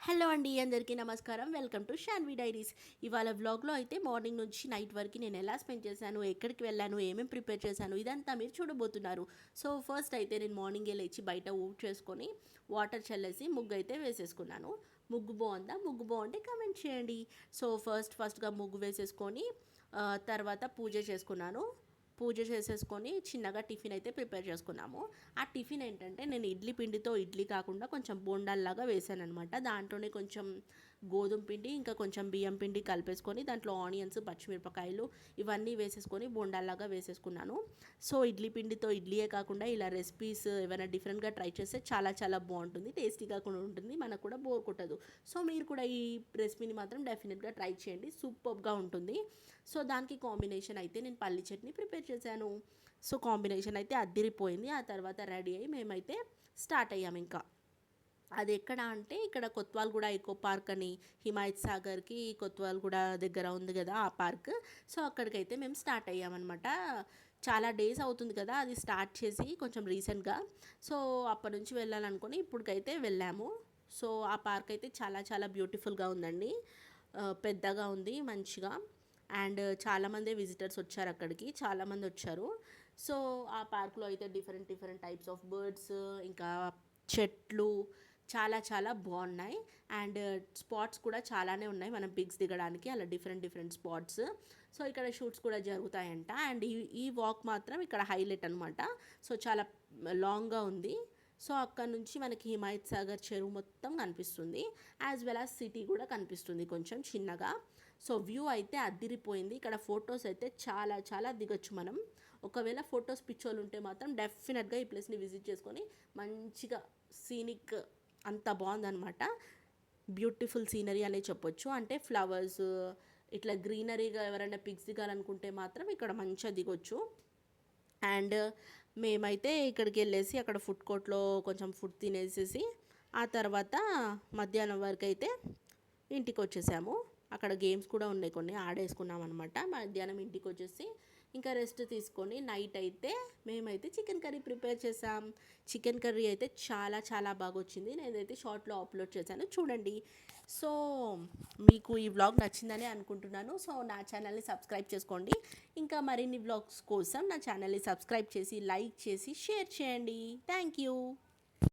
Hello అండి, అందరికీ నమస్కారం. Welcome to Shanvi diaries. ఇవాళ వ్లాగ్లో అయితే మార్నింగ్ నుంచి నైట్ వరకు నేను ఎలా స్పెండ్ చేశాను, ఎక్కడికి వెళ్ళాను, ఏమేమి ప్రిపేర్ చేశాను, ఇదంతా మీరు చూడబోతున్నారు. సో ఫస్ట్ అయితే నేను మార్నింగే లేచి బయట ఊడ్ చేసుకొని వాటర్ చల్లేసి ముగ్గు అయితే వేసేసుకున్నాను. ముగ్గు బాగుందా? ముగ్గు బాగుంటే కమెంట్ చేయండి. సో ఫస్ట్గా ముగ్గు వేసేసుకొని తర్వాత పూజ చేసుకున్నాను. పూజ చేసేసుకొని చిన్నగా టిఫిన్ అయితే ప్రిపేర్ చేసుకున్నాము. ఆ టిఫిన్ ఏంటంటే నేను ఇడ్లీ పిండితో ఇడ్లీ కాకుండా కొంచెం బోండాల్లాగా వేసాను అనమాట. దాంట్లోనే కొంచెం గోధుమ పిండి ఇంకా కొంచెం బియ్యం పిండి కలిపేసుకొని దాంట్లో ఆనియన్స్, పచ్చిమిరపకాయలు ఇవన్నీ వేసేసుకొని బోండాల్లాగా వేసేసుకున్నాను. సో ఇడ్లీ పిండితో ఇడ్లీయే కాకుండా ఇలా రెసిపీస్ ఏమైనా డిఫరెంట్గా ట్రై చేస్తే చాలా చాలా బాగుంటుంది, టేస్టీగా కూడా ఉంటుంది, మనకు కూడా బోర్ కొట్టదు. సో మీరు కూడా ఈ రెసిపీని మాత్రం డెఫినెట్గా ట్రై చేయండి, సూపర్గా ఉంటుంది. సో దానికి కాంబినేషన్ అయితే నేను పల్లి చట్నీ ప్రిపేర్ చేశాను. సో కాంబినేషన్ అయితే అద్దిరిపోయింది. ఆ తర్వాత రెడీ అయ్యి మేమైతే స్టార్ట్ అయ్యాము. ఇంకా అది ఎక్కడ అంటే ఇక్కడ కొత్వాల్గూడ ఎకో పార్క్ అని, హిమాయత్ సాగర్కి కొత్వాల్గూడ దగ్గర ఉంది కదా ఆ పార్క్. సో అక్కడికైతే మేము స్టార్ట్ అయ్యామన్నమాట. చాలా డేస్ అవుతుంది కదా అది స్టార్ట్ చేసి కొంచెం రీసెంట్గా. సో అప్పటి నుంచి వెళ్ళాలనుకుని ఇప్పటికైతే వెళ్ళాము. సో ఆ పార్క్ అయితే చాలా చాలా బ్యూటిఫుల్గా ఉందండి. పెద్దగా ఉంది మంచిగా. అండ్ చాలామంది విజిటర్స్ వచ్చారు అక్కడికి, చాలామంది వచ్చారు. సో ఆ పార్క్లో అయితే different different types of birds, ఇంకా చెట్లు చాలా చాలా బాగున్నాయి. అండ్ స్పాట్స్ కూడా చాలానే ఉన్నాయి మనం పిక్స్ దిగడానికి, అలా డిఫరెంట్ డిఫరెంట్ స్పాట్స్. సో ఇక్కడ షూట్స్ కూడా జరుగుతాయంట. అండ్ ఈ వాక్ మాత్రం ఇక్కడ హైలైట్ అనమాట. సో చాలా లాంగ్గా ఉంది. సో అక్కడ నుంచి మనకి హిమాయత్ సాగర్ చెరువు మొత్తం కనిపిస్తుంది, యాజ్ వెల్ యాజ్ సిటీ కూడా కనిపిస్తుంది కొంచెం చిన్నగా. సో వ్యూ అయితే అద్దిరిపోయింది. ఇక్కడ ఫొటోస్ అయితే చాలా చాలా దిగొచ్చు మనం. ఒకవేళ ఫొటోస్ పిచ్చోళ్ళు ఉంటే మాత్రం డెఫినెట్గా ఈ ప్లేస్ని విజిట్ చేసుకొని మంచిగా సీనిక్ అంత బాగుందనమాట. బ్యూటిఫుల్ సీనరీ అనే చెప్పొచ్చు. అంటే ఫ్లవర్స్ ఇట్లా గ్రీనరీగా ఎవరైనా పిక్స్ దిగాలనుకుంటే మాత్రం ఇక్కడ మంచిగా దిగొచ్చు. అండ్ మేమైతే ఇక్కడికి వెళ్ళేసి అక్కడ ఫుడ్ కోర్ట్లో కొంచెం ఫుడ్ తినేసేసి ఆ తర్వాత మధ్యాహ్నం వరకు అయితే ఇంటికి వచ్చేసాము. అక్కడ గేమ్స్ కూడా ఉన్నాయి, కొన్ని ఆడేసుకున్నాం అనమాట. మధ్యాహ్నం ఇంటికి వచ్చేసి ఇంకా రెస్ట్ తీసుకొని నైట్ అయితే మేమైతే చికెన్ కర్రీ ప్రిపేర్ చేసాం. చికెన్ కర్రీ అయితే చాలా చాలా బాగా వచ్చింది. నేనైతే షార్ట్లో అప్లోడ్ చేశాను, చూడండి. సో మీకు ఈ వ్లాగ్ నచ్చిందని అనుకుంటున్నాను. సో నా ఛానల్ని సబ్స్క్రైబ్ చేసుకోండి. ఇంకా మరిన్ని వ్లాగ్స్ కోసం నా ఛానల్ని సబ్స్క్రైబ్ చేసి లైక్ చేసి షేర్ చేయండి. Thank you.